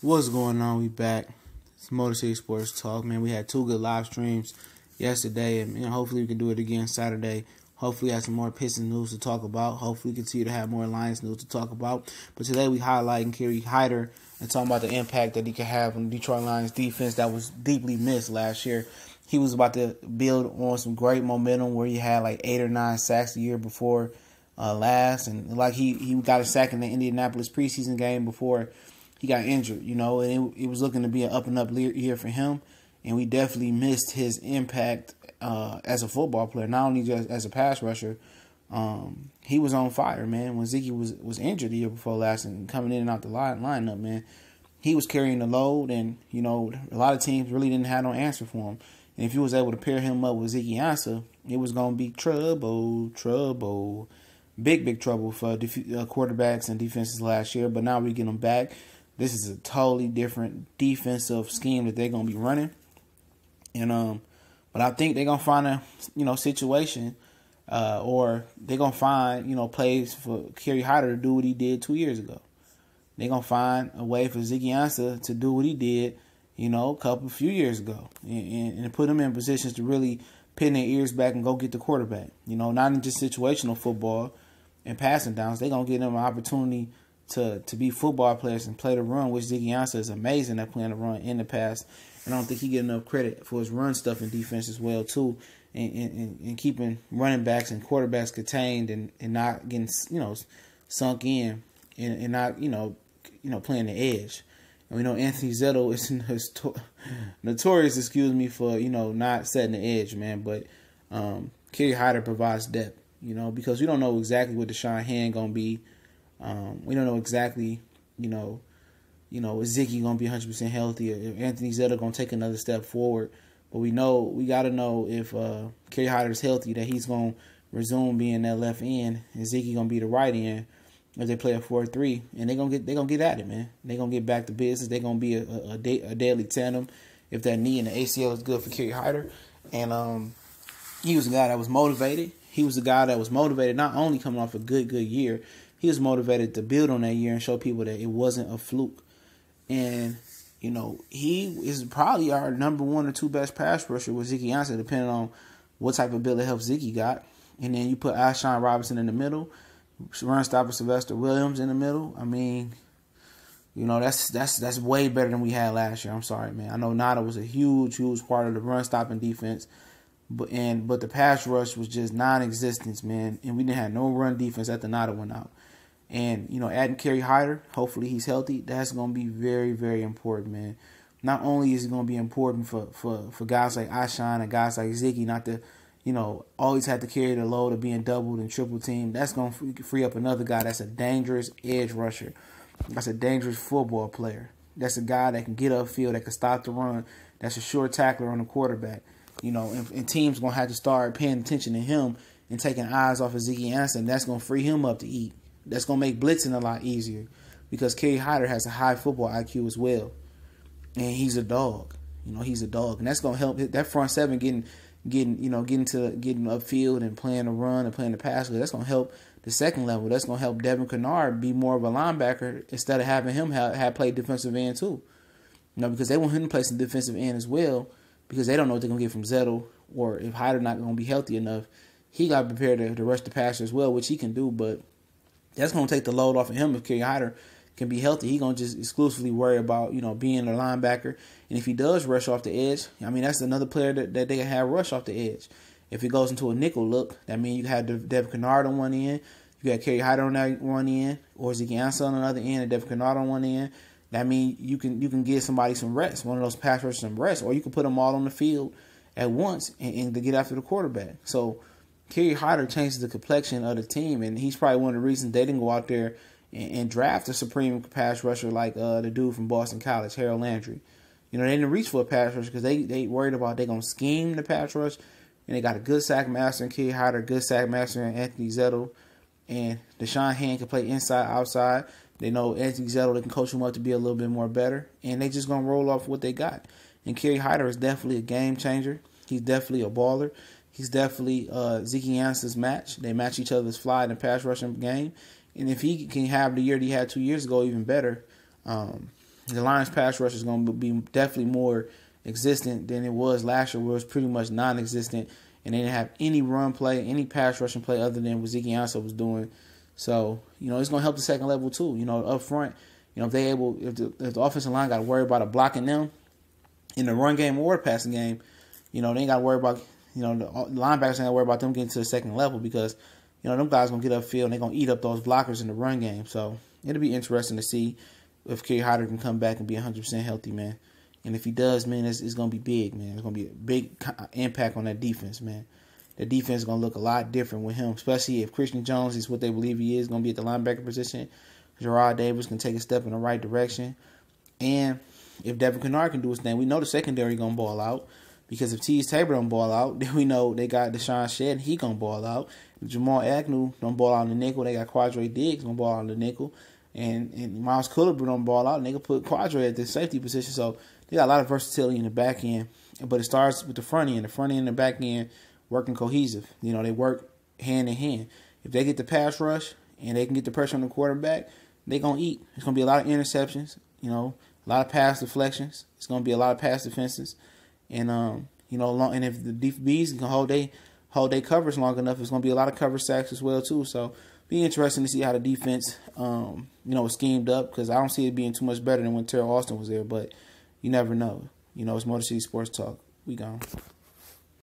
What's going on? We back. It's Motor City Sports Talk, man. We had 2 good live streams yesterday, and hopefully we can do it again Saturday. Hopefully we have some more Pistons news to talk about. Hopefully we continue to have more Lions news to talk about. But today we highlighting Kerry Hyder and talking about the impact that he could have on the Detroit Lions defense that was deeply missed last year. He was about to build on some great momentum where he had like 8 or 9 sacks the year before last, and like he got a sack in the Indianapolis preseason game before he got injured, and it was looking to be an up-and-up year for him, and we definitely missed his impact as a football player, not only just as a pass rusher. He was on fire, man. When Zeke was injured the year before last and coming in and out the lineup, man, he was carrying the load, and, a lot of teams really didn't have no answer for him. And if you was able to pair him up with Zeke Ansah, it was going to be trouble. Big trouble for quarterbacks and defenses last year, but now we get them back. This is a totally different defensive scheme that they're gonna be running, and but I think they're gonna find a situation, or they're gonna find plays for Kerry Hyder to do what he did 2 years ago. They're gonna find a way for Zeke Ansah to do what he did, a few years ago, and put them in positions to really pin their ears back and go get the quarterback. Not in just situational football and passing downs. They're gonna give them an opportunity to be football players and play the run, which Zeke Ansah is amazing at playing the run in the past. And I don't think he get enough credit for his run stuff in defense as well too, and keeping running backs and quarterbacks contained and not getting sunk in and not playing the edge. And we know Anthony Zettel is notorious, for not setting the edge, man. But Kerry Hyder provides depth, because we don't know exactly what Deshaun Hand gonna be. We don't know exactly, is Ziggy going to be 100% healthy, or if Anthony Zettel going to take another step forward. But we got to know if Kerry Hyder is healthy, that he's going to resume being that left end, and Ziggy going to be the right end if they play a 4-3. And they're going to get at it, man. They're going to get back to business. They're going to be a deadly tandem if that knee and the ACL is good for Kerry Hyder. And he was a guy that was motivated. He was a guy that was motivated not only coming off a good year, he was motivated to build on that year and show people that it wasn't a fluke. And, he is probably our number 1 or 2 best pass rusher with Zeke Ansah, depending on what type of build of help Zeke got. And then you put Alshon Robinson in the middle, run stopper Sylvester Williams in the middle. I mean, that's way better than we had last year. I'm sorry, man. I know Nada was a huge part of the run stopping defense. But the pass rush was just non-existent, man. And we didn't have no run defense after Nada went out. And, adding Kerry Hyder, hopefully he's healthy, that's going to be very, very important, man. Not only is it going to be important for guys like Alshon and guys like Ziggy not to, always have to carry the load of being doubled and triple teamed. That's going to free up another guy that's a dangerous edge rusher. That's a dangerous football player. That's a guy that can get upfield, that can stop the run. That's a short tackler on the quarterback. And teams going to have to start paying attention to him and taking eyes off of Zeke Ansah, and that's going to free him up to eat. That's going to make blitzing a lot easier because Kerry Hyder has a high football IQ as well. And he's a dog. He's a dog. And that's going to help that front seven getting upfield and playing the run and playing the pass. That's going to help the second level. That's going to help Devin Kennard be more of a linebacker instead of having him have played defensive end too. Because they want him to play some defensive end as well because they don't know what they're going to get from Zettel, or if Hyder not going to be healthy enough, he got prepared to rush the passer as well, which he can do, but that's going to take the load off of him. If Kerry Hyder can be healthy, he's going to just exclusively worry about, being a linebacker. And if he does rush off the edge, that's another player that they can have rush off the edge. If it goes into a nickel look, that means you have Devin Kennard on one end, you got Kerry Hyder on that one end, or Zeke Ansah on another end, and Devin Kennard on one end. That means you can give somebody some rest, one of those pass rushers some rest, or you can put them all on the field at once and to get after the quarterback. So Kerry Hyder changes the complexion of the team, and he's probably one of the reasons they didn't go out there and draft a supreme pass rusher like the dude from Boston College, Harold Landry. They didn't reach for a pass rusher because they worried about they're going to scheme the pass rush, and they got a good sack master in Kerry Hyder, good sack master in Anthony Zettel, and Deshaun Hand can play inside, outside. They know Anthony Zettel, they can coach him up to be a little bit more better, and they just going to roll off what they got. And Kerry Hyder is definitely a game changer. He's definitely a baller. He's definitely Zeke Ansah's match. They match each other's fly in the pass rushing game. And if he can have the year that he had 2 years ago, even better. The Lions pass rush is going to be definitely more existent than it was last year, where it was pretty much non-existent, and they didn't have any run play, any pass rushing play other than what Zeke Ansah was doing. So, it's going to help the second level too. Up front, if the offensive line got to worry about blocking them in the run game or the passing game, they ain't got to worry about, the linebackers ain't got to worry about them getting to the second level, because, them guys going to get upfield and they're going to eat up those blockers in the run game. So, it'll be interesting to see if Kerry Hyder can come back and be 100% healthy, man. And if he does, man, it's going to be big, man. It's going to be a big impact on that defense, man. The defense is going to look a lot different with him, especially if Christian Jones is what they believe he is, going to be at the linebacker position. Gerard Davis can take a step in the right direction. And if Devin Kennard can do his thing, we know the secondary going to ball out, because if Tease Tabor don't ball out, then we know they got Deshaun Shedd, he going to ball out. If Jamal Agnew don't ball out in the nickel, they got Quadre Diggs going to ball out in the nickel. And Miles Culliver don't ball out, and they can put Quadre at the safety position. So they got a lot of versatility in the back end. But it starts with the front end. The front end and the back end working cohesive. They work hand in hand. If they get the pass rush and they can get the pressure on the quarterback, they're going to eat. It's going to be a lot of interceptions, a lot of pass deflections. It's going to be a lot of pass defenses. And, and if the DBs can hold their coverage long enough, it's going to be a lot of cover sacks as well, too. So, be interesting to see how the defense, is schemed up, because I don't see it being too much better than when Terrell Austin was there, but you never know. It's Motor City Sports Talk. We gone.